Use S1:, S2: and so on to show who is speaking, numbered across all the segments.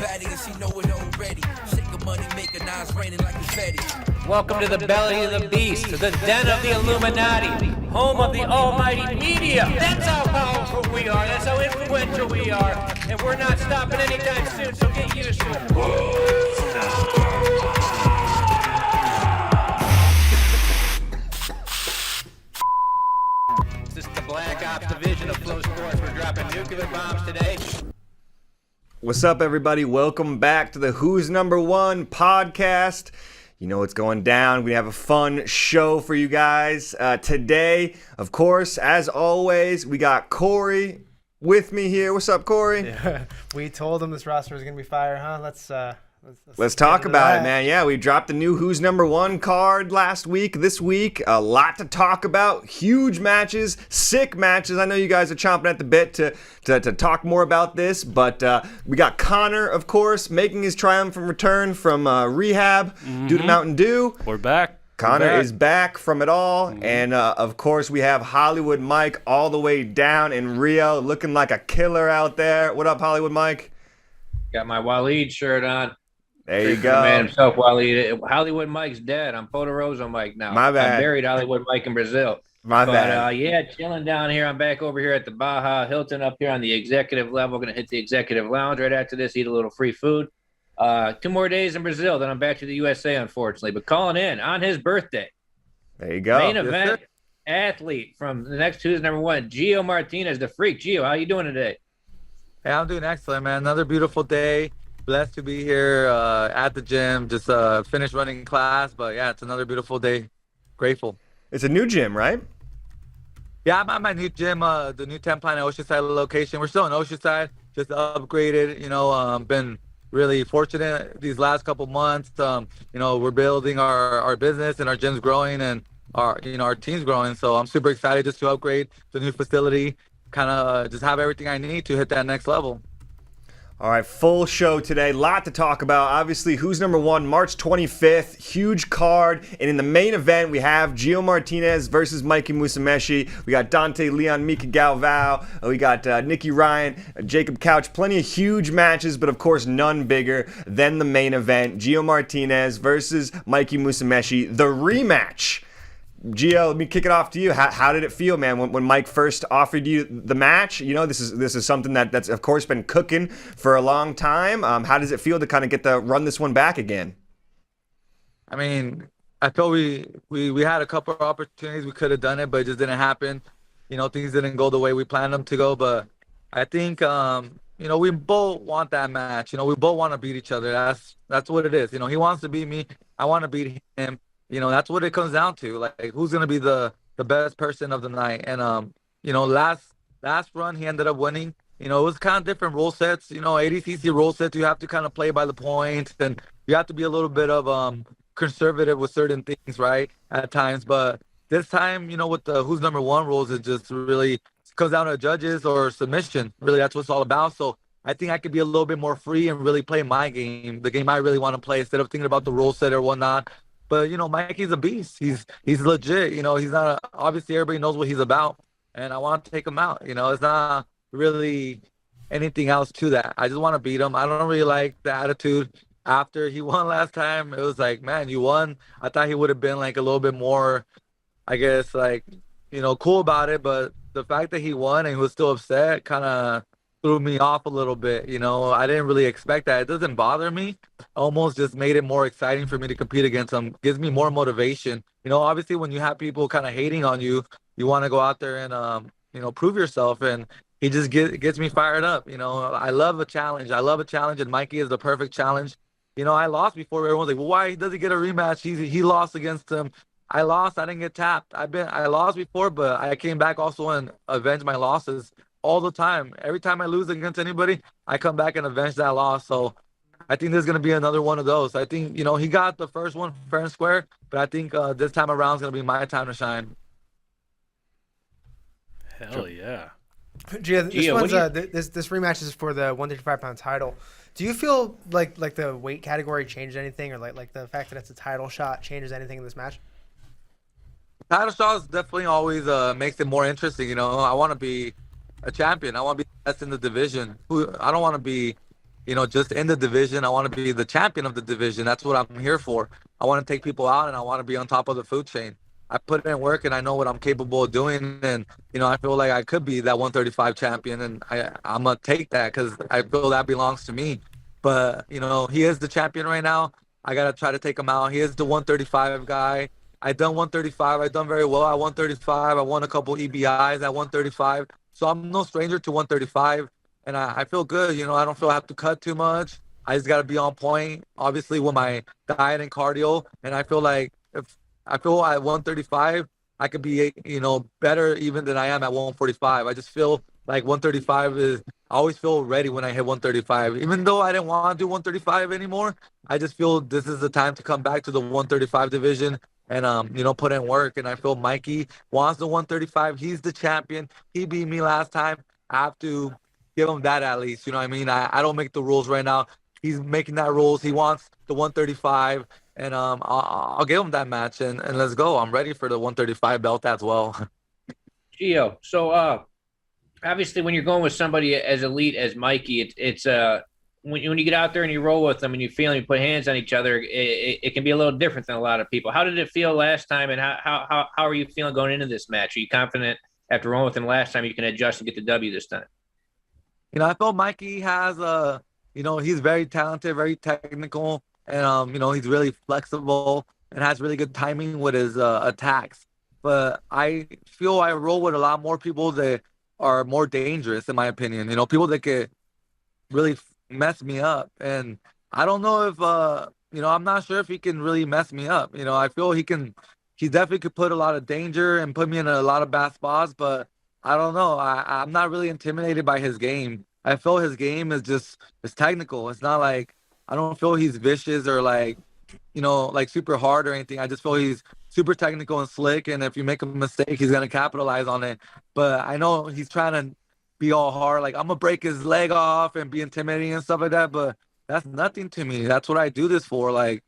S1: baddie and she know it already. Shake a money maker, now it's raining like confetti.
S2: Welcome to the belly of the beast, to the den of the Illuminati, home of the almighty media. That's how powerful we are, that's how influential we are, and we're not stopping anytime soon, so get used to it. This is the Black Ops division of Flow Sports. We're dropping nuclear bombs today.
S3: What's up, everybody? Welcome back to the Who's Number One podcast. You know what's going down. We have a fun show for you guys today. Of course, as always, we got Corey with me here. What's up, Corey?
S4: Yeah, we told him this roster was going to be fire, huh? Let's
S3: talk about it, man. Yeah, we dropped the new Who's Number One card last week. This week, a lot to talk about. Huge matches, sick matches. I know you guys are chomping at the bit to talk more about this, but we got Connor, of course, making his triumphant return from rehab due to Mountain Dew.
S5: We're back.
S3: Connor is back from it all, and of course we have Hollywood Mike all the way down in Rio, looking like a killer out there. What up, Hollywood Mike?
S2: Got my Waleed shirt on.
S3: There you go.
S2: The man himself, Waleed. Hollywood Mike's dead. I'm Podoroso Mike now.
S3: My bad.
S2: I buried Hollywood Mike in Brazil.
S3: My bad.
S2: Yeah, chilling down here. I'm back over here at the Baja Hilton up here on the executive level. Going to hit the executive lounge right after this, eat a little free food. 2 more days in Brazil, then I'm back to the USA, unfortunately. But calling in on his birthday.
S3: There you go.
S2: Main event athlete from the next Who's Number One, Gio Martinez, the Freak. Gio, how you doing today?
S6: Hey, I'm doing excellent, man. Another beautiful day. Blessed to be here at the gym. Just finished running class, but yeah, it's another beautiful day. Grateful.
S3: It's a new gym, right?
S6: Yeah, I'm at my new gym, the new 10 Planet Oceanside location. We're still in Oceanside, just upgraded. You know, been really fortunate these last couple months. You know, we're building our business and our gym's growing and our team's growing. So I'm super excited just to upgrade the new facility, kind of just have everything I need to hit that next level.
S3: All right, full show today. Lot to talk about. Obviously, Who's Number One, March 25th. Huge card. And in the main event, we have Gio Martinez versus Mikey Musumeci. We got Dante Leon, Mika Galvao. We got Nicky Ryan, Jacob Couch. Plenty of huge matches, but of course, none bigger than the main event. Gio Martinez versus Mikey Musumeci. The rematch. Gio, let me kick it off to you. How did it feel, man, when Mike first offered you the match? You know, this is something that's of course been cooking for a long time. How does it feel to kind of get to run this one back again?
S6: I mean, I feel we had a couple of opportunities. We could have done it, but it just didn't happen. You know, things didn't go the way we planned them to go. But I think, you know, we both want that match. You know, we both want to beat each other. That's what it is. You know, he wants to beat me. I want to beat him. You know, that's what it comes down to. Like, who's going to be the best person of the night? And, you know, last run, he ended up winning. You know, it was kind of different rule sets. You know, ADCC rule sets, you have to kind of play by the points. And you have to be a little bit of conservative with certain things, right, at times. But this time, you know, with the Who's Number One rules, it just really comes down to judges or submission. Really, that's what it's all about. So I think I could be a little bit more free and really play my game, the game I really want to play, instead of thinking about the rule set or whatnot. But, you know, Mikey's a beast. He's legit. You know, he's not obviously everybody knows what he's about, and I want to take him out. You know, it's not really anything else to that. I just want to beat him. I don't really like the attitude after he won last time. It was like, man, you won. I thought he would have been like a little bit more, I guess, like, you know, cool about it. But the fact that he won and he was still upset kind of threw me off a little bit. You know, I didn't really expect that. It doesn't bother me. Almost just made it more exciting for me to compete against him. Gives me more motivation. You know, obviously when you have people kind of hating on you, you want to go out there and, you know, prove yourself. And he just gets me fired up. You know, I love a challenge. And Mikey is the perfect challenge. You know, I lost before. Everyone's like, well, why does he get a rematch? He lost against him. I lost. I didn't get tapped. I lost before, but I came back also and avenged my losses all the time. Every time I lose against anybody, I come back and avenge that loss. So I think there's going to be another one of those. I think, you know, he got the first one fair and square, but I think this time around is going to be my time to shine.
S5: Hell yeah.
S4: Gio, this rematch is for the 135-pound title. Do you feel like the weight category changed anything, or like the fact that it's a title shot changes anything in this match?
S6: Title shots definitely always makes it more interesting. You know, I want to be a champion. I want to be the best in the division. I don't want to be just in the division. I want to be the champion of the division. That's what I'm here for. I want to take people out, and I want to be on top of the food chain. I put in work, and I know what I'm capable of doing, and I feel like I could be that 135 champion, and I'm gonna take that because I feel that belongs to me. But he is the champion right now. I gotta try to take him out. He is the 135 guy. I done 135. I done very well at 135. I won a couple EBIs at 135. So I'm no stranger to 135, and I feel good. I don't feel I have to cut too much. I just gotta be on point, obviously, with my diet and cardio. And I feel like if I feel at 135, I could be, better even than I am at 145. I just feel like 135 is. I always feel ready when I hit 135. Even though I didn't want to do 135 anymore, I just feel this is the time to come back to the 135 division and put in work. And I feel Mikey wants the 135. He's the champion. He beat me last time. I have to give him that at least. You know what I mean? I don't make the rules right now. He's making that rules. He wants the 135, and I'll give him that match, and let's go. I'm ready for the 135 belt as well.
S2: Gio, so obviously when you're going with somebody as elite as Mikey, it's when you get out there and you roll with them and you feel you put hands on each other, it can be a little different than a lot of people. How did it feel last time, and how are you feeling going into this match? Are you confident after rolling with him last time you can adjust and get the W this time?
S6: I feel Mikey has he's very talented, very technical, and he's really flexible and has really good timing with his attacks. But I feel I roll with a lot more people that are more dangerous, in my opinion. People that could really mess me up, and I don't know if I'm not sure if he can really mess me up. I feel he definitely could put a lot of danger and put me in a lot of bad spots, but I don't know. I'm not really intimidated by his game. I feel his game is technical. It's not like, I don't feel he's vicious or like super hard or anything. I just feel he's super technical and slick, and if you make a mistake, he's gonna capitalize on it. But I know he's trying to be all hard, like I'm gonna break his leg off and be intimidating and stuff like that. But that's nothing to me. That's what I do this for. Like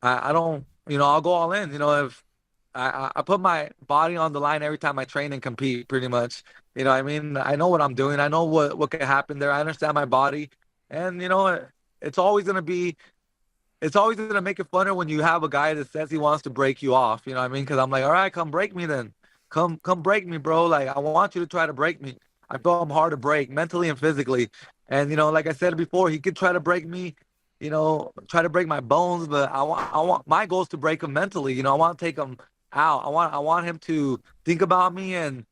S6: I don't, I'll go all in. If I put my body on the line every time I train and compete, pretty much. I mean, I know what I'm doing. I know what could happen there. I understand my body, and it's always gonna make it funner when you have a guy that says he wants to break you off. You know what I mean? Because I'm like, all right, come break me then. Come break me, bro. Like, I want you to try to break me. I feel I'm hard to break mentally and physically. And, like I said before, he could try to break me, try to break my bones. But I want my goal is to break him mentally. I want to take him out. I want him to think about me and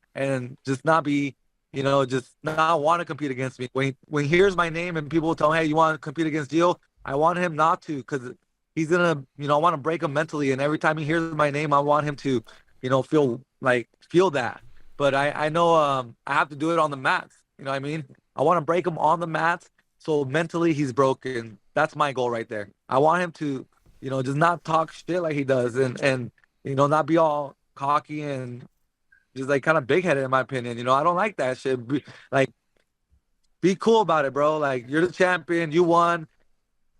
S6: just not be, just not want to compete against me. When he hears my name and people tell him, hey, you want to compete against Gio? I want him not to, because he's going to, I want to break him mentally. And every time he hears my name, I want him to, feel that. But I know I have to do it on the mats. You know what I mean? I want to break him on the mats, so mentally he's broken. That's my goal right there. I want him to, just not talk shit like he does, and not be all cocky and just like kind of big-headed, in my opinion. I don't like that shit. Be cool about it, bro. Like, you're the champion, you won,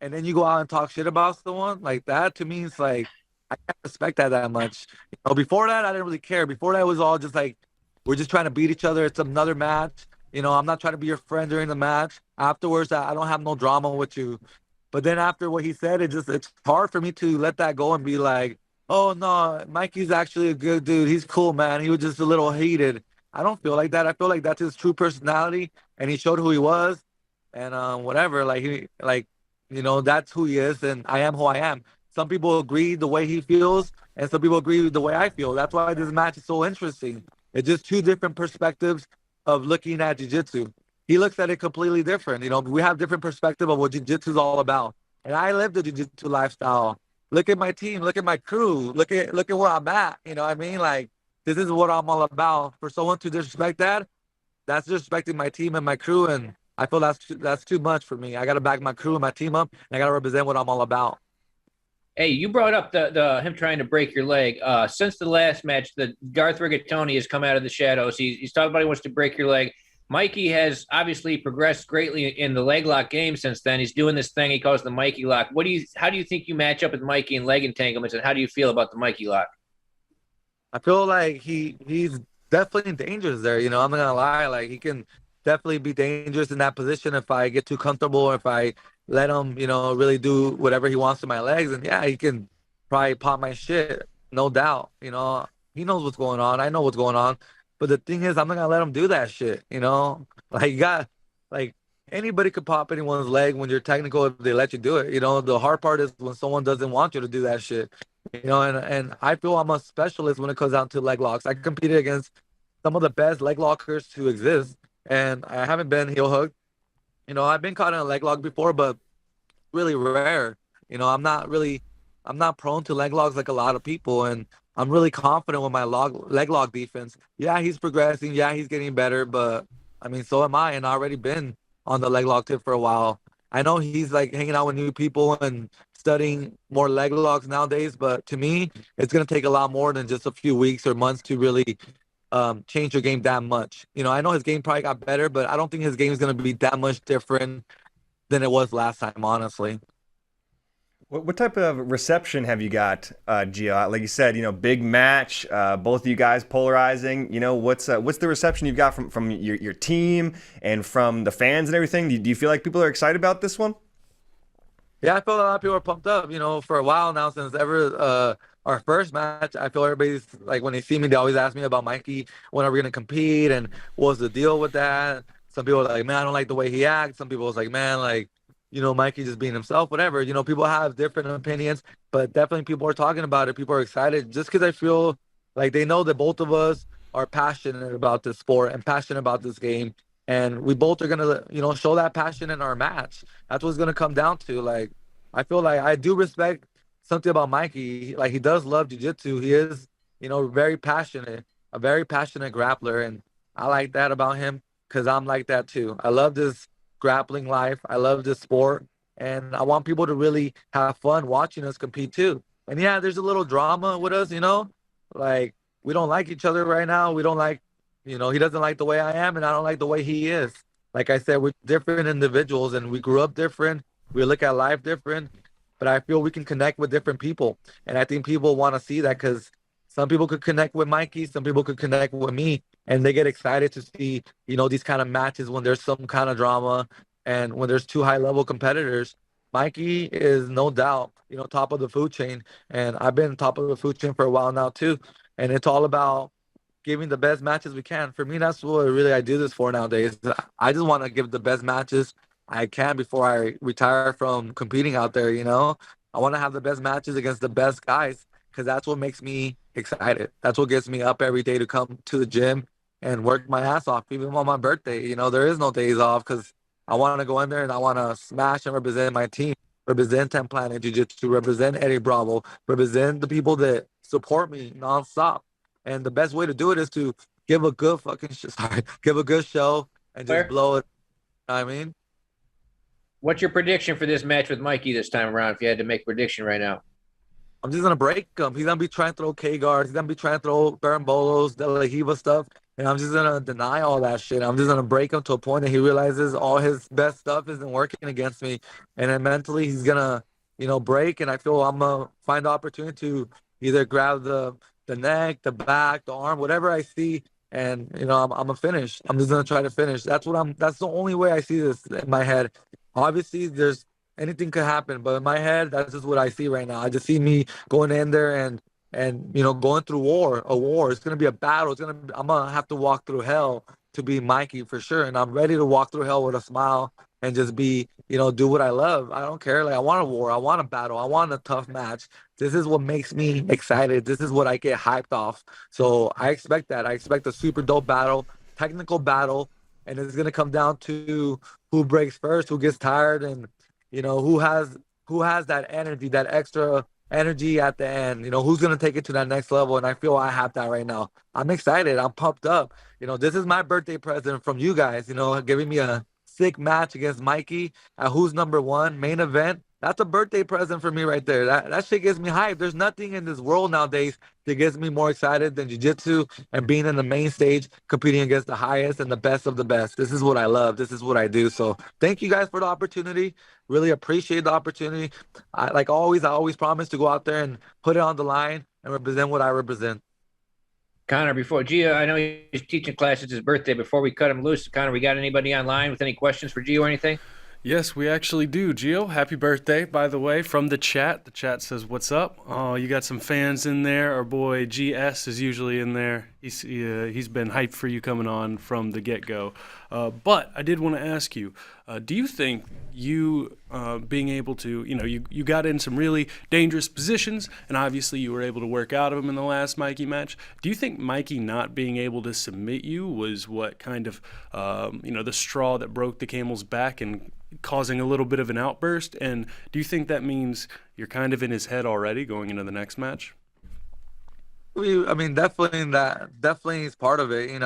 S6: and then you go out and talk shit about someone like that. To me, it's like, I can't respect that much. Before that, I didn't really care. Before that, it was all just like, we're just trying to beat each other. It's another match. I'm not trying to be your friend during the match. Afterwards, I don't have no drama with you. But then after what he said, it's hard for me to let that go and be like, oh, no, Mikey's actually a good dude. He's cool, man. He was just a little heated. I don't feel like that. I feel like that's his true personality, and he showed who he was, and whatever. That's who he is, and I am who I am. Some people agree the way he feels, and some people agree the way I feel. That's why this match is so interesting. It's just two different perspectives of looking at jiu-jitsu. He looks at it completely different. We have different perspective of what jiu-jitsu is all about. And I live the jiu-jitsu lifestyle. Look at my team. Look at my crew. Look at where I'm at. You know what I mean? Like, this is what I'm all about. For someone to disrespect that, that's disrespecting my team and my crew. And I feel that's too much for me. I got to back my crew and my team up, and I got to represent what I'm all about.
S2: Hey, you brought up the him trying to break your leg. Since the last match, the Garth Rigatoni has come out of the shadows. He's talking about he wants to break your leg. Mikey has obviously progressed greatly in the leg lock game since then. He's doing this thing he calls the Mikey lock. How do you think you match up with Mikey in leg entanglements, and how do you feel about the Mikey lock?
S6: I feel like he's definitely dangerous there. I'm not gonna lie. Like, he can definitely be dangerous in that position if I get too comfortable or if I let him, really do whatever he wants to my legs. And yeah, he can probably pop my shit, no doubt. He knows what's going on. I know what's going on. But the thing is, I'm not gonna let him do that shit. Like you got like anybody could pop anyone's leg when you're technical if they let you do it. The hard part is when someone doesn't want you to do that shit. And I feel I'm a specialist when it comes down to leg locks. I competed against some of the best leg lockers to exist, and I haven't been heel hooked. I've been caught in a leg lock before, but really rare. I'm not prone to leg locks like a lot of people, and I'm really confident with my leg lock defense. Yeah, he's progressing. Yeah, he's getting better, but I mean, so am I, and I already been on the leg lock tip for a while. I know he's like hanging out with new people and studying more leg locks nowadays, but to me, it's gonna take a lot more than just a few weeks or months to really change your game that much. I know his game probably got better, but I don't think his game is gonna be that much different than it was last time, honestly.
S3: What type of reception have you got, Gio? Like you said, big match, both of you guys polarizing. What's the reception you've got from your team and from the fans and everything? Do you feel like people are excited about this one?
S6: Yeah, I feel a lot of people are pumped up. For a while now, since ever our first match, I feel everybody's like when they see me, they always ask me about Mikey. When are we gonna compete? And what's the deal with that? Some people are like, man, I don't like the way he acts. Some people was like, man, like, Mikey just being himself, whatever. People have different opinions, but definitely people are talking about it. People are excited just because I feel like they know that both of us are passionate about this sport and passionate about this game. And we both are going to, show that passion in our match. That's what it's going to come down to. Like, I feel like I do respect something about Mikey. Like, he does love jiu-jitsu. He is, very passionate, a very passionate grappler. And I like that about him because I'm like that too. I love this grappling life. I love this sport, and I want people to really have fun watching us compete too. And yeah, there's a little drama with us, like we don't like each other right now. We don't like, he doesn't like the way I am, and I don't like the way he is. Like I said, we're different individuals, and we grew up different. We look at life different, but I feel we can connect with different people, and I think people want to see that because some people could connect with Mikey, some people could connect with me, and they get excited to see, these kind of matches when there's some kind of drama and when there's two high-level competitors. Mikey is no doubt, top of the food chain, and I've been top of the food chain for a while now too. And it's all about giving the best matches we can. For me, that's what really I do this for nowadays. I just want to give the best matches I can before I retire from competing out there. I want to have the best matches against the best guys because that's what makes me excited. That's what gets me up every day to come to the gym and work my ass off, even on my birthday. There is no days off because I want to go in there and I want to smash and represent my team, represent 10 Planet Jiu-Jitsu, represent Eddie Bravo, represent the people that support me nonstop. And the best way to do it is to give a good give a good show and just blow it. You know what I mean?
S5: What's your prediction for this match with Mikey this time around, if you had to make a prediction right now?
S6: I'm just going to break him. He's going to be trying to throw K-guards. He's going to be trying to throw Berimbolos, De La Hiva stuff. And I'm just going to deny all that shit. I'm just going to break him to a point that he realizes all his best stuff isn't working against me. And then mentally he's going to, break. And I feel I'm going to find the opportunity to either grab the neck, the back, the arm, whatever I see. And, I'm going to finish. I'm just going to try to finish. That's the only way I see this in my head. Obviously, anything could happen, but in my head, that's just what I see right now. I just see me going in there and going through a war. It's gonna be a battle. I'm gonna have to walk through hell to be Mikey for sure, and I'm ready to walk through hell with a smile and just be, do what I love. I don't care. Like I want a war. I want a battle. I want a tough match. This is what makes me excited. This is what I get hyped off. So I expect that. I expect a super dope battle, technical battle, and it's gonna come down to who breaks first, who gets tired, and who has that energy, that extra energy at the end. Who's gonna take it to that next level? And I feel I have that right now. I'm excited. I'm pumped up. This is my birthday present from you guys. Giving me a sick match against Mikey at Who's Number One main event. That's a birthday present for me right there. That shit gets me hyped. There's nothing in this world nowadays that gets me more excited than jiu-jitsu and being in the main stage, competing against the highest and the best of the best. This is what I love. This is what I do. So thank you guys for the opportunity. Really appreciate the opportunity. I always promise to go out there and put it on the line and represent what I represent.
S5: Connor, before Gio, I know he's teaching class. It's his birthday. Before we cut him loose, Connor, we got anybody online with any questions for Gio or anything?
S7: Yes, we actually do. Gio, happy birthday, by the way, from the chat. The chat says, "What's up?" Oh, you got some fans in there. Our boy GS is usually in there. He's been hyped for you coming on from the get-go. But I did want to ask you, do you think you being able to, you got in some really dangerous positions, and obviously you were able to work out of them in the last Mikey match. Do you think Mikey not being able to submit you was what kind of, the straw that broke the camel's back and causing a little bit of an outburst? And do you think that means you're kind of in his head already going into the next match?
S6: I mean, definitely is part of it. You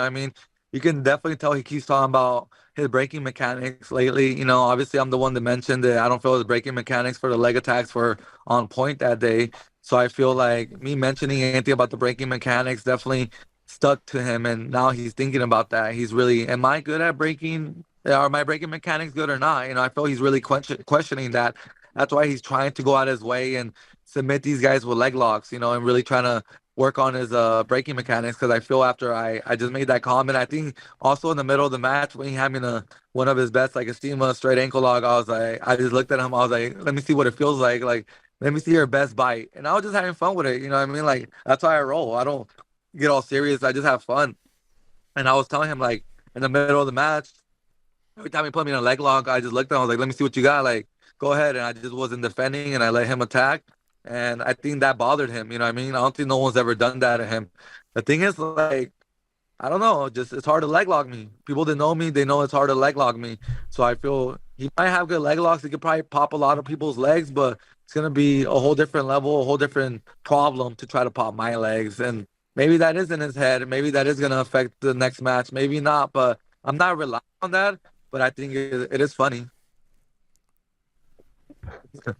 S6: can definitely tell he keeps talking about his braking mechanics lately. Obviously I'm the one that mentioned that I don't feel his braking mechanics for the leg attacks were on point that day. So I feel like me mentioning anything about the braking mechanics definitely stuck to him, and now he's thinking about that. He's really, am I good at braking? Are my braking mechanics good or not? I feel he's really questioning that. That's why he's trying to go out his way and submit these guys with leg locks, and really trying to work on his braking mechanics, because I feel after I just made that comment, I think also in the middle of the match when he had me in one of his best, like a Estima straight ankle lock, I just looked at him, I was like, let me see what it feels like let me see your best bite. And I was just having fun with it, like that's how I roll. I don't get all serious, I just have fun. And I was telling him, like, in the middle of the match, every time he put me in a leg lock, I just looked at him, I was like, let me see what you got, like, go ahead. And I just wasn't defending, and I let him attack. And I think that bothered him, I don't think no one's ever done that to him. The thing is, like, I don't know, just it's hard to leg lock me. People that know me, they know it's hard to leg lock me. So I feel he might have good leg locks. He could probably pop a lot of people's legs, but it's going to be a whole different level, a whole different problem to try to pop my legs. And maybe that is in his head. Maybe that is going to affect the next match. Maybe not, but I'm not relying on that. But I think it is funny.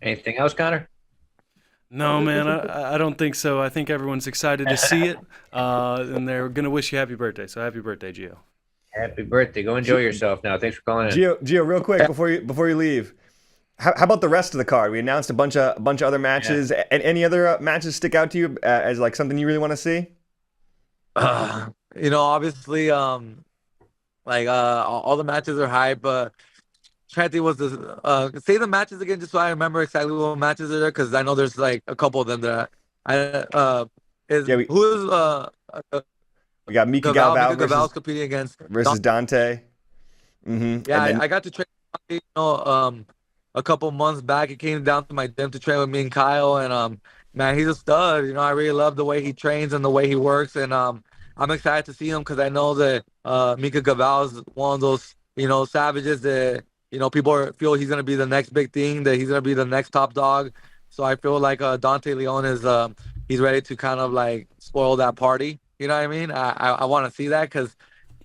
S5: Anything else, Connor?
S7: No, man, I don't think so. I think everyone's excited to see it, and they're going to wish you happy birthday. So happy birthday, Gio.
S5: Happy birthday. Go enjoy yourself now. Thanks for calling in.
S3: Gio, real quick before you leave, how about the rest of the card? We announced a bunch of other matches. Yeah. And any other matches stick out to you as like something you really want to see?
S6: Obviously, all the matches are hype, but trying to think was this say the matches again just so I remember exactly what matches are there, because I know there's like a couple of them that
S3: we got Mika Galvao
S6: competing against
S3: Dante. Mm-hmm.
S6: Yeah, I got to train a couple months back. He came down to my gym to train with me and Kyle, and man, he's a stud. I really love the way he trains and the way he works, and I'm excited to see him because I know that Mika Galvao is one of those savages that people feel he's going to be the next big thing, that he's going to be the next top dog. So I feel like Dante Leon is he's ready to kind of like spoil that party. You know what I mean? I want to see that because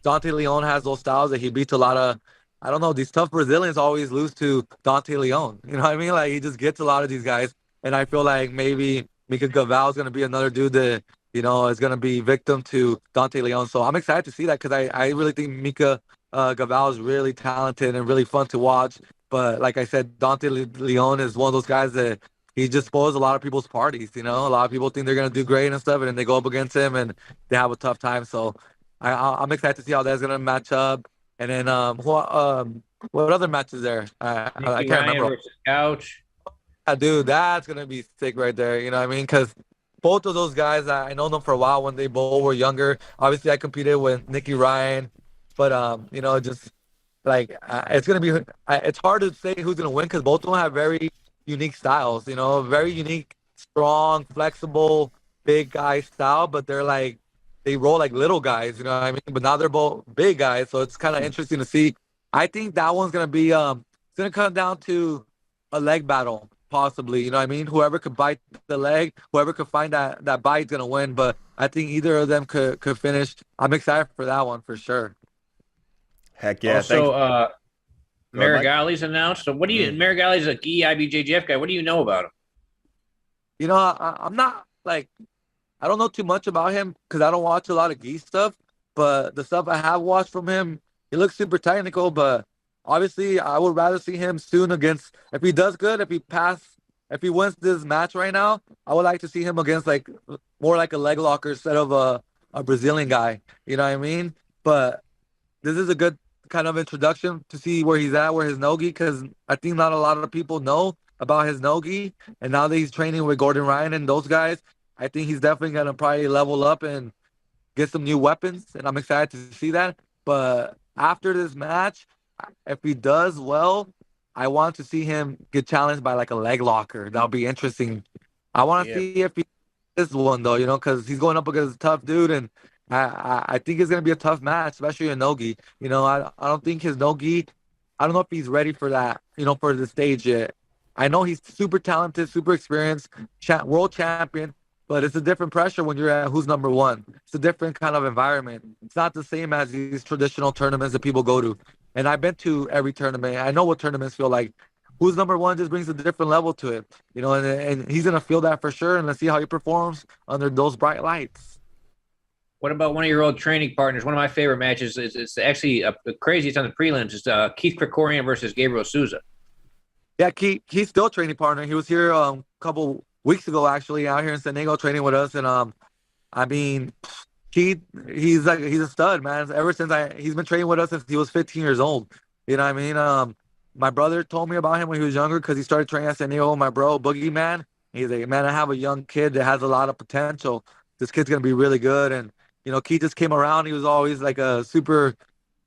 S6: Dante Leon has those styles that he beats a lot of, I don't know, these tough Brazilians always lose to Dante Leon. You know what I mean? Like he just gets a lot of these guys. And I feel like maybe Mika Galvao is going to be another dude that, is going to be victim to Dante Leon. So I'm excited to see that because I really think Mika Galvao is really talented and really fun to watch. But like I said, Dante Leon is one of those guys that he just spoils a lot of people's parties. A lot of people think they're going to do great and stuff, and then they go up against him and they have a tough time. So I'm excited to see how that's going to match up. And then what other matches there? I can't remember.
S5: Versus Couch.
S6: Dude, that's going to be sick right there. You know what I mean? Because both of those guys, I know them for a while when they both were younger. Obviously, I competed with Nicky Ryan. But, just like it's going to be it's hard to say who's going to win because both of them have very unique styles, very unique, strong, flexible, big guy style. But they're like they roll like little guys, you know what I mean? But now they're both big guys. So it's kind of interesting to see. I think that one's going to be it's going to come down to a leg battle, possibly. You know what I mean? Whoever could bite the leg, whoever could find that bite's going to win. But I think either of them could finish. I'm excited for that one for sure.
S3: Heck yeah.
S5: Also, Marigali's announced. So what do you Marigali's a key IBJJF guy. What do you know about him?
S6: I'm not like I don't know too much about him because I don't watch a lot of gi stuff, but the stuff I have watched from him, he looks super technical, but obviously I would rather see him soon against if he does good, if he wins this match right now, I would like to see him against like more like a leg locker instead of a Brazilian guy. You know what I mean? But this is a good kind of introduction to see where he's at, where his nogi, because I think not a lot of people know about his nogi. And now that he's training with Gordon Ryan and those guys, I think he's definitely going to probably level up and get some new weapons. And I'm excited to see that. But after this match, if he does well, I want to see him get challenged by like a leg locker. That'll be interesting. I want to see if he this one though, because he's going up against a tough dude, and I think it's gonna be a tough match, especially a nogi. I don't think his nogi. I don't know if he's ready for that. For the stage yet. I know he's super talented, super experienced, world champion, but it's a different pressure when you're at who's number one. It's a different kind of environment. It's not the same as these traditional tournaments that people go to. And I've been to every tournament. I know what tournaments feel like. Who's number one just brings a different level to it, and he's gonna feel that for sure. And let's see how he performs under those bright lights.
S5: What about one of your old training partners? One of my favorite matches is it's actually crazy. It's on the prelims. It's Keith Krikorian versus Gabriel Souza.
S6: Yeah, Keith's still training partner. He was here a couple weeks ago, actually, out here in San Diego training with us. And I mean, Keith, he's a stud, man. Ever since he's been training with us since he was 15 years old. You know what I mean? My brother told me about him when he was younger because he started training at San Diego with my bro, Boogeyman. He's like, man, I have a young kid that has a lot of potential. This kid's going to be really good. And, Keith just came around. He was always like a super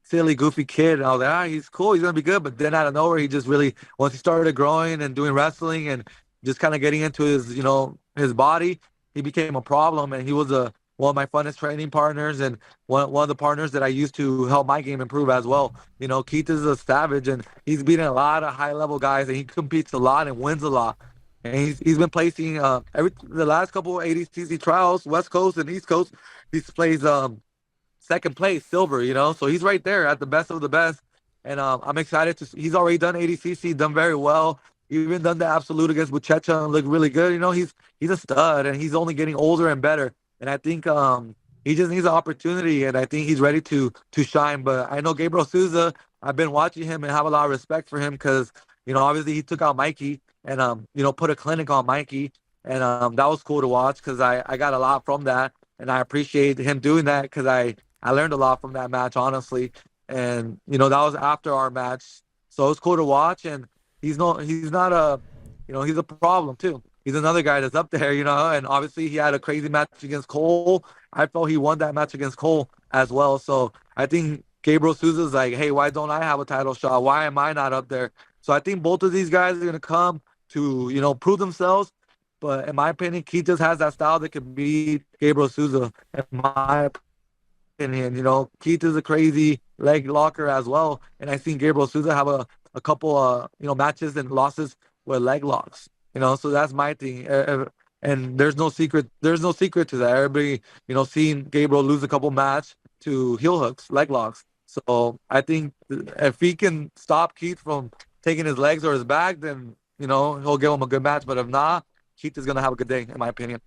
S6: silly, goofy kid. And I was like, he's cool. He's going to be good. But then out of nowhere, he just really, once he started growing and doing wrestling and just kind of getting into his, his body, he became a problem. And he was one of my funnest training partners and one of the partners that I used to help my game improve as well. Keith is a savage, and he's beating a lot of high-level guys, and he competes a lot and wins a lot. And he's been placing the last couple of ADCC trials, West Coast and East Coast, he's plays second place, silver, So he's right there at the best of the best. And I'm excited he's already done ADCC, done very well. Even done the absolute against Buchecha and looked really good. He's a stud, and he's only getting older and better. And I think he just needs an opportunity, and I think he's ready to shine. But I know Gabriel Souza, I've been watching him and have a lot of respect for him because, obviously he took out Mikey and, put a clinic on Mikey. And that was cool to watch because I got a lot from that. And I appreciate him doing that because I learned a lot from that match, honestly. And, that was after our match. So it was cool to watch. And he's not he's a problem, too. He's another guy that's up there, and obviously he had a crazy match against Cole. I felt he won that match against Cole as well. So I think Gabriel Souza's like, hey, why don't I have a title shot? Why am I not up there? So I think both of these guys are going to come to, prove themselves. But in my opinion, Keith just has that style that could beat Gabriel Souza. In my opinion, Keith is a crazy leg locker as well. And I've seen Gabriel Souza have a couple, matches and losses with leg locks. So that's my thing. And there's no secret. There's no secret to that. Everybody, seeing Gabriel lose a couple match to heel hooks, leg locks. So I think if he can stop Keith from taking his legs or his back, then, he'll give him a good match. But if not, Keith is going to have a good day, in my opinion.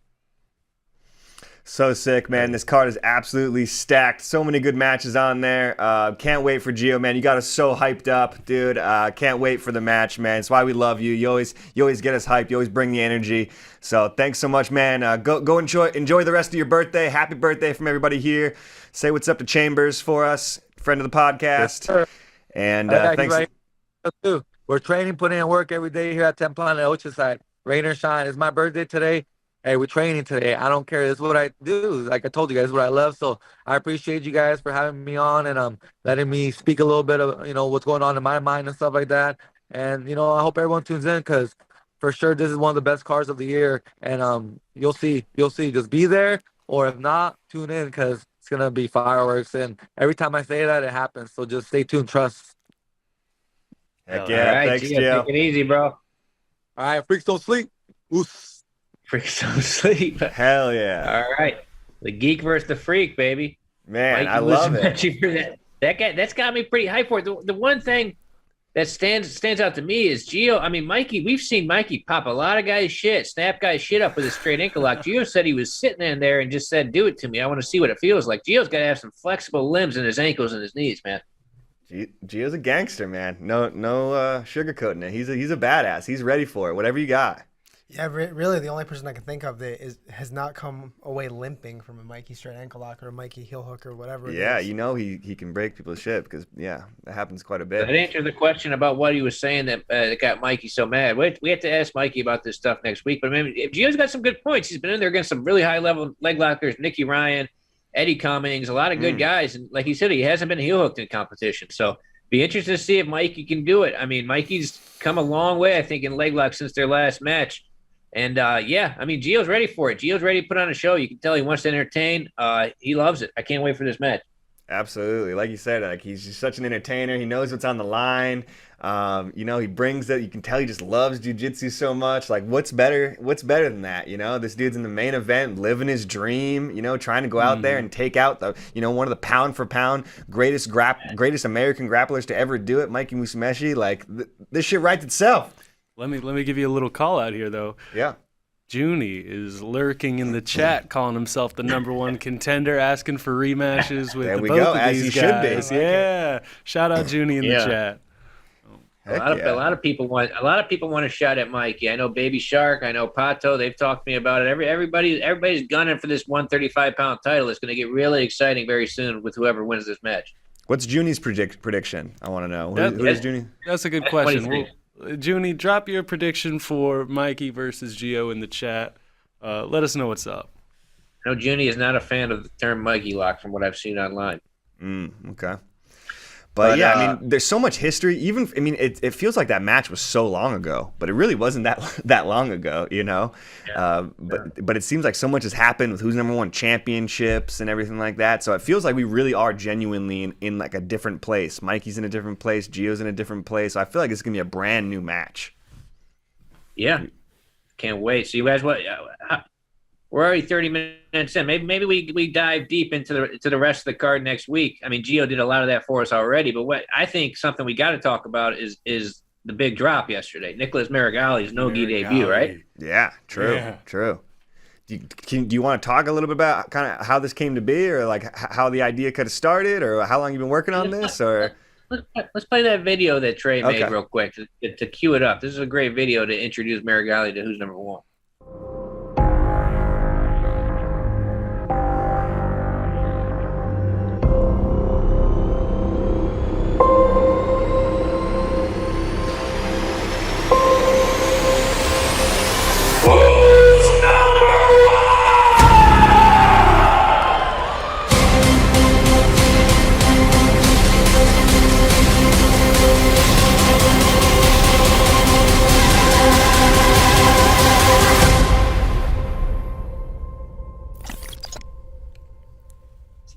S3: So sick, man. This card is absolutely stacked. So many good matches on there. Can't wait for Gio, man. You got us so hyped up, dude. Can't wait for the match, man. That's why we love you. You always get us hyped. You always bring the energy. So thanks so much, man. Go enjoy the rest of your birthday. Happy birthday from everybody here. Say what's up to Chambers for us, friend of the podcast. Yes, and thanks.
S6: Right. We're training, putting in work every day here at Templan and Oceanside. Rain or shine. It's my birthday today. Hey, we're training today. I don't care. This is what I do. Like I told you guys, this is what I love. So I appreciate you guys for having me on and letting me speak a little bit of, what's going on in my mind and stuff like that. And, I hope everyone tunes in because for sure this is one of the best cards of the year. And you'll see. Just be there. Or if not, tune in because it's going to be fireworks. And every time I say that, it happens. So just stay tuned. Trust.
S3: Heck yeah. Right, thanks, Gio.
S5: Take it easy, bro.
S6: All right. Freaks don't sleep. Oos.
S5: Freaks don't sleep.
S3: Hell yeah.
S5: All right. The geek versus the freak, baby.
S3: Man, Mikey, I love
S5: it. That's got me pretty hyped for it. The one thing that stands out to me is Gio. I mean, Mikey, we've seen Mikey pop a lot of guys' shit, snap guys' shit up with a straight ankle lock. Gio said he was sitting in there and just said, do it to me. I want to see what it feels like. Gio's got to have some flexible limbs in his ankles and his knees, man.
S3: Gio's a gangster, man. No sugarcoating it. He's a badass. He's ready for it. Whatever you got.
S4: Yeah, really, the only person I can think of that has not come away limping from a Mikey straight ankle lock or a Mikey heel hook or whatever.
S3: Yeah,
S4: it is.
S3: you know he can break people's shit because that happens quite a bit.
S5: That answered the question about what he was saying that got Mikey so mad. We have to ask Mikey about this stuff next week. But maybe if Gio's got some good points. He's been in there against some really high level leg lockers, Nicky Ryan, Eddie Cummings, a lot of good guys. And like he said, he hasn't been heel hooked in competition. So be interested to see if Mikey can do it. I mean, Mikey's come a long way, I think, in leg lock since their last match. And Gio's ready for it. Gio's ready to put on a show. You can tell he wants to entertain. He loves it. I can't wait for this match.
S3: Absolutely. Like you said, like he's just such an entertainer. He knows what's on the line. He brings it. You can tell he just loves jiu-jitsu so much. Like what's better than that? This dude's in the main event, living his dream, trying to go out there and take out the, one of the pound for pound greatest American grapplers to ever do it, Mikey Musumeci. Like this shit writes itself.
S7: Let me give you a little call out here though.
S3: Yeah.
S7: Junie is lurking in the chat, calling himself the #1 contender, asking for rematches with both of
S3: as
S7: these
S3: he
S7: guys.
S3: should be.
S7: Yeah, shout out Junie in the chat.
S5: A lot of people want a shot at Mikey. I know Baby Shark. I know Pato. They've talked to me about it. Everybody's gunning for this 135-pound title. It's going to get really exciting very soon with whoever wins this match.
S3: What's Junie's prediction? I want to know. Who is Junie?
S7: That's a good question. Junie, drop your prediction for Mikey versus Gio in the chat. Let us know what's up.
S5: I know Junie is not a fan of the term Mikey lock from what I've seen online.
S3: Okay. But there's so much history. It feels like that match was so long ago, but it really wasn't that long ago, But it seems like so much has happened with who's #1 championships and everything like that. So it feels like we really are genuinely in like a different place. Mikey's in a different place. Gio's in a different place. So I feel like it's gonna be a brand new match.
S5: Yeah, can't wait. So you guys, we're already 30 minutes in. Maybe we dive deep into the rest of the card next week. I mean, Gio did a lot of that for us already, but what I think something we got to talk about is the big drop yesterday. Nicholas Maragali's no-gi debut, right?
S3: Yeah, true. Do you want to talk a little bit about kind of how this came to be, or like how the idea could have started, or how long you've been working on this, or?
S5: Let's play that video that Trey made real quick to cue it up. This is a great video to introduce Maragali to who's #1.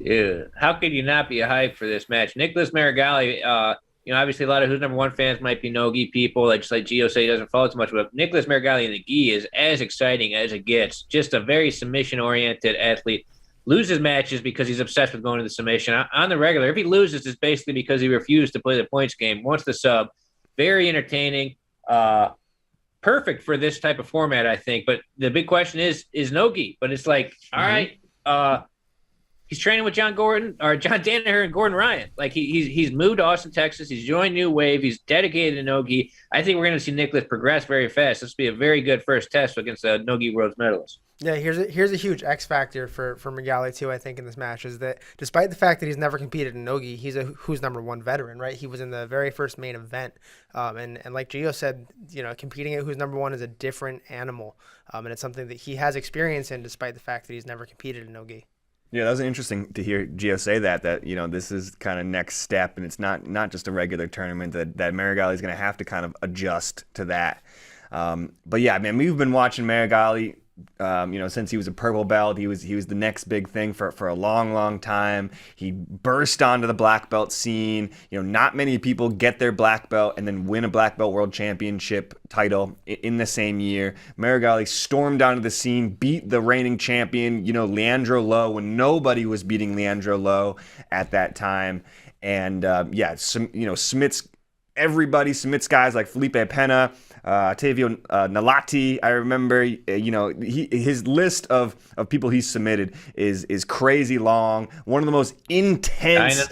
S5: Dude, how could you not be hyped for this match? Nicholas Maragali, obviously a lot of who's #1 fans might be no-gi people. Like Gio said, he doesn't follow too much, but Nicholas Maragali in the gi is as exciting as it gets. Just a very submission-oriented athlete. Loses matches because he's obsessed with going to the submission. On the regular, if he loses, it's basically because he refused to play the points game. Wants the sub. Very entertaining. Perfect for this type of format, I think. But the big question is no-gi. But it's like, all right, he's training with John Danaher and Gordon Ryan. Like he's moved to Austin, Texas. He's joined New Wave. He's dedicated to no-gi. I think we're going to see Nicholas progress very fast. This will be a very good first test against the no-gi world's medalist.
S4: Yeah, here's a huge X factor for Magali too. I think in this match is that despite the fact that he's never competed in no-gi, he's a who's #1 veteran, right? He was in the very first main event, and like Gio said, competing at who's #1 is a different animal, and it's something that he has experience in, despite the fact that he's never competed in no-gi.
S3: Yeah, that was interesting to hear Gio say that this is kind of next step, and it's not just a regular tournament, that Maragali is going to have to kind of adjust to that. But yeah, man, we've been watching Maragali, since he was a purple belt. He was the next big thing for a long time. He burst onto the black belt scene. Not many people get their black belt and then win a black belt world championship title in the same year. Maragali stormed onto the scene, beat the reigning champion, Leandro Lo, when nobody was beating Leandro Lo at that time. And Smits guys like Felipe Pena, Tavio Nalati. I remember, his list of people he's submitted is crazy long. One of the most intense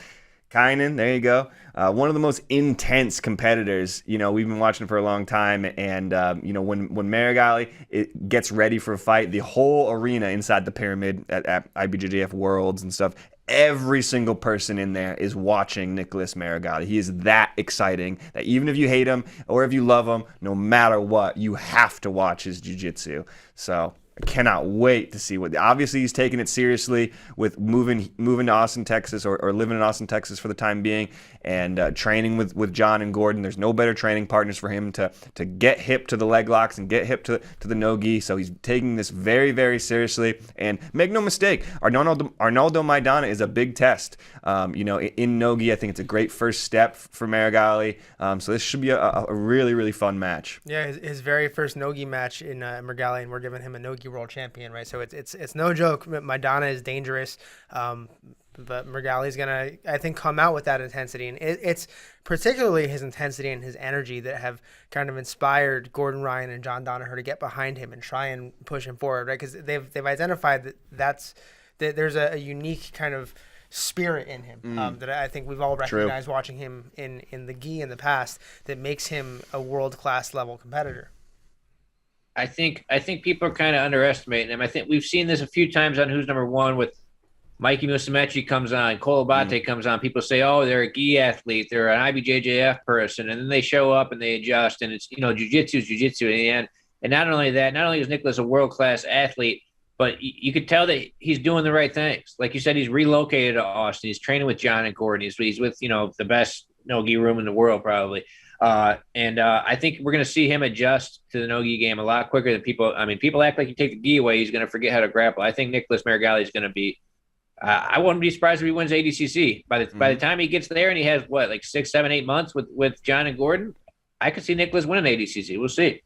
S3: Kynan, there you go. One of the most intense competitors. We've been watching for a long time, and when Marigali gets ready for a fight, the whole arena inside the pyramid at IBJJF Worlds and stuff, every single person in there is watching Nicholas Marigali. He is that exciting that even if you hate him or if you love him, no matter what, you have to watch his jiu-jitsu. So I cannot wait to see what. Obviously, he's taking it seriously with moving to Austin, Texas, or living in Austin, Texas for the time being, and training with John and Gordon. There's no better training partners for him to get hip to the leg locks and get hip to the no-gi. So he's taking this very, very seriously. And make no mistake, Arnaldo Maidana is a big test. In no-gi, I think it's a great first step for Marigali. So this should be a really, really fun match.
S4: Yeah, his very first no-gi match in Marigali, and we're giving him a no-gi world champion, right? So it's no joke. Maidana is dangerous. But Margali's gonna, I think, come out with that intensity, and it's particularly his intensity and his energy that have kind of inspired Gordon Ryan and John Danaher to get behind him and try and push him forward, right? Because they've identified that there's a unique kind of spirit in him that I think we've all recognized watching him in the gi in the past that makes him a world-class level competitor.
S5: I think people are kind of underestimating him. I think we've seen this a few times on Who's Number One with Mikey Musumeci comes on, Cole Abate comes on. People say, oh, they're a gi athlete, they're an IBJJF person, and then they show up and they adjust, and it's, jiu-jitsu is jiu-jitsu in the end. And not only that, not only is Nicholas a world-class athlete, but you could tell that he's doing the right things. Like you said, he's relocated to Austin. He's training with John and Gordon. He's with, the best no-gi room in the world probably. And I think we're going to see him adjust to the no-gi game a lot quicker than people. I mean, people act like you take the gi away, he's going to forget how to grapple. I think Nicholas Marigali is going to be I wouldn't be surprised if he wins ADCC. By the time he gets there and he has, 6, 7, 8 months with John and Gordon, I could see Nicholas winning ADCC. We'll see.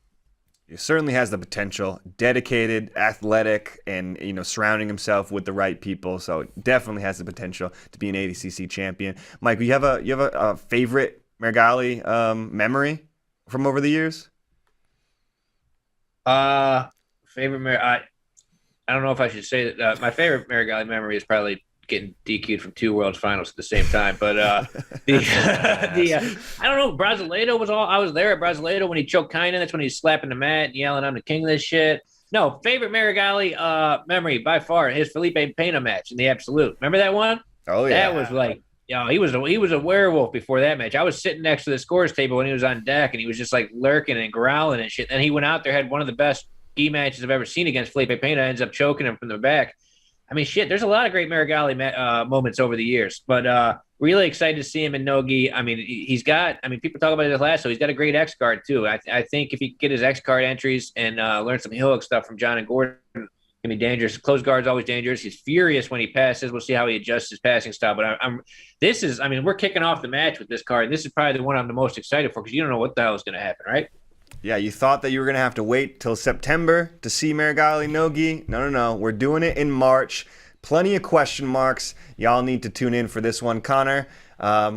S3: He certainly has the potential, dedicated, athletic, and surrounding himself with the right people. So definitely has the potential to be an ADCC champion. Mike, you have a favorite Marigali memory from over the years?
S5: I don't know if I should say that. My favorite Marigali memory is probably getting DQ'd from 2 Worlds Finals at the same time. But I don't know. Brasileiro was all. I was there at Brasileiro when he choked Kynan. That's when he's slapping the mat and yelling, "I'm the king of this shit." No, favorite Marigali memory by far, his Felipe Pena match in the Absolute. Remember that one?
S3: Oh yeah.
S5: That was like, he was a werewolf before that match. I was sitting next to the scores table when he was on deck, and he was just like lurking and growling and shit. And he went out there, had one of the best gi matches I've ever seen against Felipe Pena, ends up choking him from the back. I mean, shit, there's a lot of great Marigali moments over the years, but really excited to see him in no-gi. I mean, people talk about his lasso. He's got a great X card too. I think if he could get his X card entries and learn some heel hook stuff from John and Gordon, it can be dangerous. Close guard's always dangerous. He's furious when he passes. We'll see how he adjusts his passing style. But we're kicking off the match with this card. This is probably the one I'm the most excited for because you don't know what the hell is going to happen, right?
S3: Yeah, you thought that you were going to have to wait till September to see Marigali no-gi. No. We're doing it in March. Plenty of question marks. Y'all need to tune in for this one. Connor,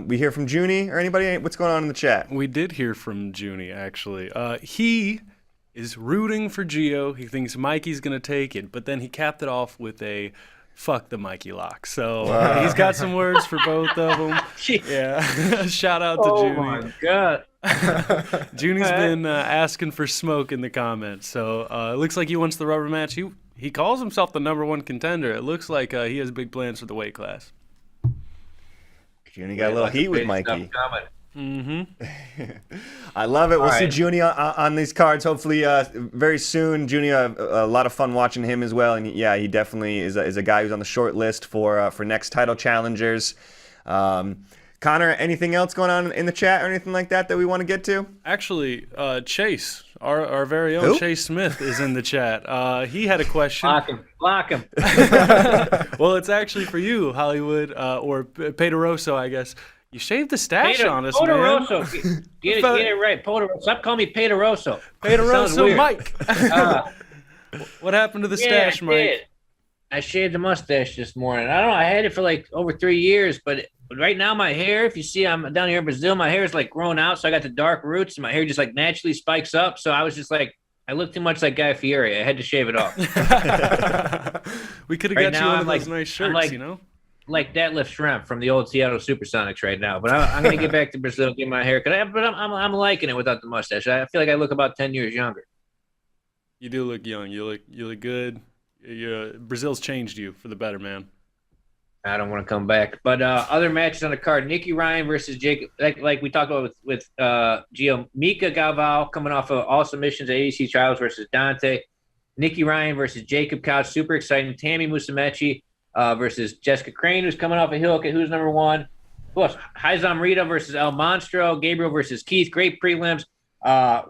S3: we hear from Junie or anybody? What's going on in the chat?
S7: We did hear from Junie, actually. He is rooting for Gio. He thinks Mikey's going to take it, but then he capped it off with a fuck the Mikey lock. So he's got some words for both of them. Yeah. Shout out to Junie.
S5: Oh, my God.
S7: Junie's been asking for smoke in the comments. So it looks like he wants the rubber match. He calls himself the #1 contender. It looks like he has big plans for the weight class.
S3: Junie got a little heat with Mikey.
S7: Mm-hmm.
S3: I love it. We'll see
S5: right.
S3: Junie on these cards hopefully very soon. Junie, a lot of fun watching him as well. And yeah, he definitely is a guy who's on the short list for next title challengers. Connor, anything else going on in the chat or anything like that we want to get to?
S7: Actually, Chase, our very own
S3: Who?
S7: Chase Smith is in the chat. He had a question.
S5: Block him.
S7: Well, it's actually for you, Hollywood, or Pedroso, I guess. You shaved the stash on us, man.
S5: Pedroso. Get it right. Pedroso. Stop calling me Pedroso.
S7: Pedroso Mike. What happened to the stash, Mike?
S5: I shaved the mustache this morning. I don't know. I had it for like over 3 years, but right now my hair, if you see I'm down here in Brazil, my hair is like grown out. So I got the dark roots and my hair just like naturally spikes up. So I was just like, I look too much like Guy Fieri. I had to shave it off.
S7: We could have
S5: Right
S7: got you
S5: now,
S7: one
S5: I'm
S7: of
S5: like-
S7: those nice
S5: I'm
S7: shirts,
S5: like-
S7: you know?
S5: like deadlift shrimp from the old Seattle Supersonics right now. But I'm going to get back to Brazil, get my haircut. But I'm liking it without the mustache. I feel like I look about 10 years younger.
S7: You do look young. You look good. Brazil's changed you for the better, man.
S5: I don't want to come back. But other matches on the card: Nicky Ryan versus Jacob. Like we talked about with Gio, Mika Galvao coming off of all submissions at ADC Trials versus Dante. Nicky Ryan versus Jacob Couch, super exciting. Tammy Musumeci versus Jessica Crane, who's coming off a heel kick, who's number one. Who else? Haizam Rita versus El Monstro. Gabriel versus Keith. Great prelims.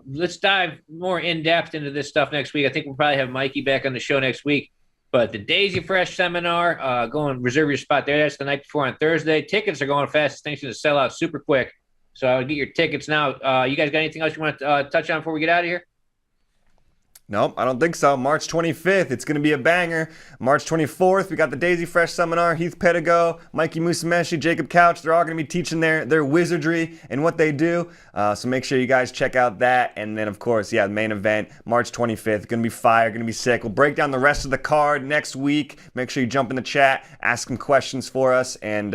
S5: Let's dive more in depth into this stuff next week. I think we'll probably have Mikey back on the show next week. But the Daisy Fresh seminar, go and reserve your spot there. That's the night before on Thursday. Tickets are going fast. Things going to sell out super quick. So I would get your tickets now. You guys got anything else you want to touch on before we get out of here?
S3: Nope, I don't think so. March 25th, it's going to be a banger. March 24th, we got the Daisy Fresh seminar. Heath Pedigo, Mikey Musumeci, Jacob Couch. They're all going to be teaching their wizardry and what they do. So make sure you guys check out that. And then, of course, the main event, March 25th. Going to be fire, going to be sick. We'll break down the rest of the card next week. Make sure you jump in the chat, ask some questions for us, and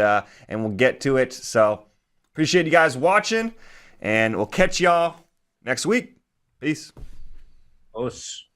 S3: we'll get to it. So appreciate you guys watching, and we'll catch y'all next week. Peace.
S5: Os.